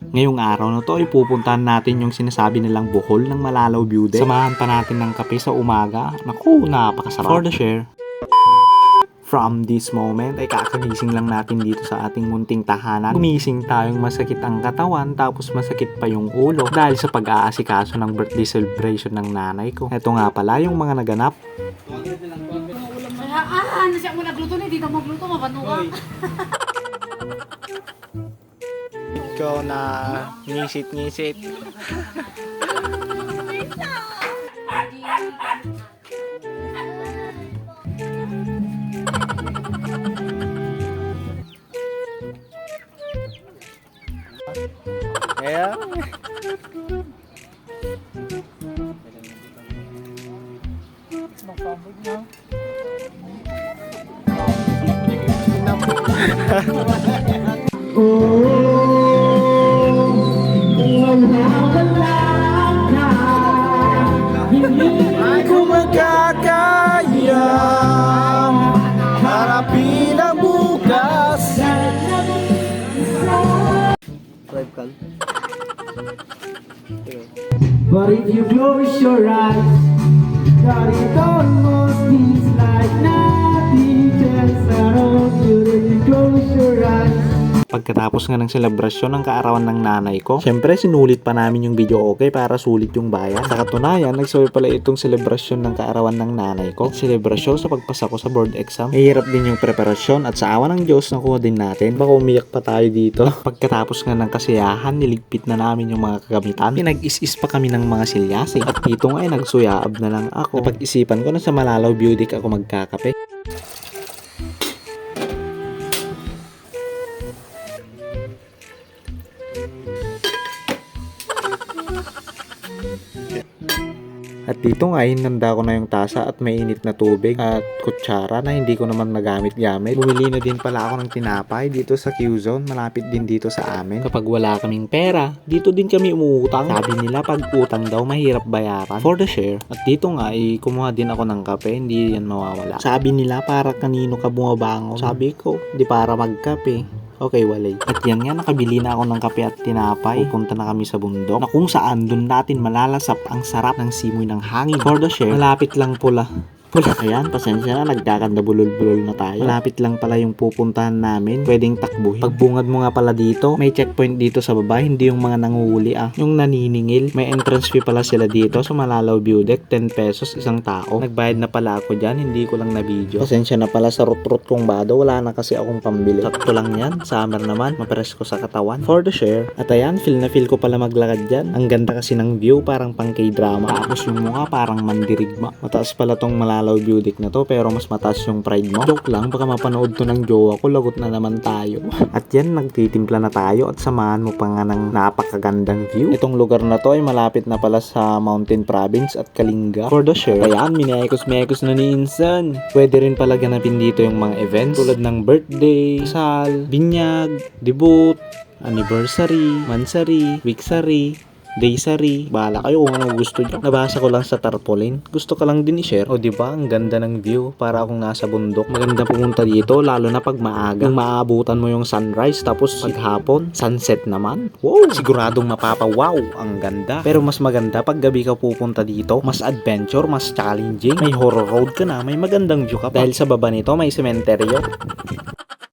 Ngayong araw na to ay pupuntahan natin yung sinasabi nilang Bohol ng Malalaw View Deck. Samahan pa natin ng kape sa umaga. Naku, napakasarap. For the share. From this moment ay kakagising lang natin dito sa ating munting tahanan. Gumising tayong masakit ang katawan tapos masakit pa yung ulo dahil sa pag-aasikaso ng birthday celebration ng nanay ko. Ito nga pala yung mga naganap. Ano siya mo nagluto na, dito magluto, mabano ka. Ikaw na ngisit-ngisit. Yeah. Hindi ko magkakaya harapin ang bukas. But if you close your eyes, God, it almost feels like nothing just around you. If you close your eyes. Pagkatapos nga ng selebrasyon ng kaarawan ng nanay ko, syempre sinulit pa namin yung video okay para sulit yung bayan. Sa katunayan, nagsabi pala itong selebrasyon ng kaarawan ng nanay ko. Selebrasyon sa pagpasa ko sa board exam. Mahirap din yung preparasyon at sa awa ng Diyos nakuha din natin. Baka umiyak pa tayo dito. Pagkatapos nga ng kasiyahan, niligpit na namin yung mga kagamitan. Pinag-is-is pa kami ng mga silyasi. At dito nga ay nagsuyaab na lang ako. Napag-isipan ko na sa Malalaw View Deck ako magkakape. At dito nga, hinanda ko na yung tasa at mainit na tubig at kutsara na hindi ko naman nagamit-gamit. Bumili na din pala ako ng tinapay dito sa Q-Zone, malapit din dito sa amin. Kapag wala kaming pera, dito din kami umuutang. Sabi nila pag utang daw mahirap bayaran. For the share. At dito nga, kumuha din ako ng kape, hindi yan mawawala. Sabi nila para kanino ka bumabangon. Sabi ko, di para magkape. Okay, walay. At yan nga, nakabili na ako ng kape at tinapay. Pupunta na kami sa bundok na kung saan dun natin malalasap ang sarap ng simoy ng hangin. For the share, malapit lang pula. Ayan, pasensya na, nagkakanda bulol-bulol na tayo. Malapit lang pala yung pupuntahan namin. Pwedeng takbuhin. Pagbungad mo nga pala dito, may checkpoint dito sa baba, hindi yung mga nanguhuli yung naniningil. May entrance fee pala sila dito sa Malalaw View Deck, 10 pesos isang tao. Nagbayad na pala ako dyan, hindi ko lang na video. Pasensya na pala sa rut-rut kong bado, wala na kasi akong pambili. Sakto lang yan, summer naman, mapares ko sa katawan. For the share. At ayan, feel na feel ko pala maglakad dyan. Ang ganda kasi ng view, parang pang K-drama. Tapos yung mukha parang mandirigma. Mataas pala tong Malalaw View Deck na to, pero mas mataas yung pride mo. Joke lang, baka mapanood to ng jowa ko, lagot na naman tayo. At yan, nagtitimpla na tayo at samahan mo pa nga ng napakagandang view. Itong lugar na to ay malapit na pala sa Mountain Province at Kalinga. For the share. Ayan, minekos-mekos na ni Insan. Pwede rin pala ganapin dito yung mga events tulad ng birthday, kasal, binyag, debut, anniversary, mansary, weeksary, daysary, bahala kayo kung ano gusto nyo. Nabasa ko lang sa tarpaulin. Gusto ka lang din i-share. O diba, ang ganda ng view. Para akong nasa bundok. Maganda pumunta dito, lalo na pag maaga. Yung maabutan mo yung sunrise, tapos paghapon, sunset naman. Wow! Siguradong mapapawaw. Ang ganda. Pero mas maganda pag gabi ka pupunta dito. Mas adventure, mas challenging. May horror road ka na, may magandang view ka pa. Dahil sa baba nito, may sementeryo.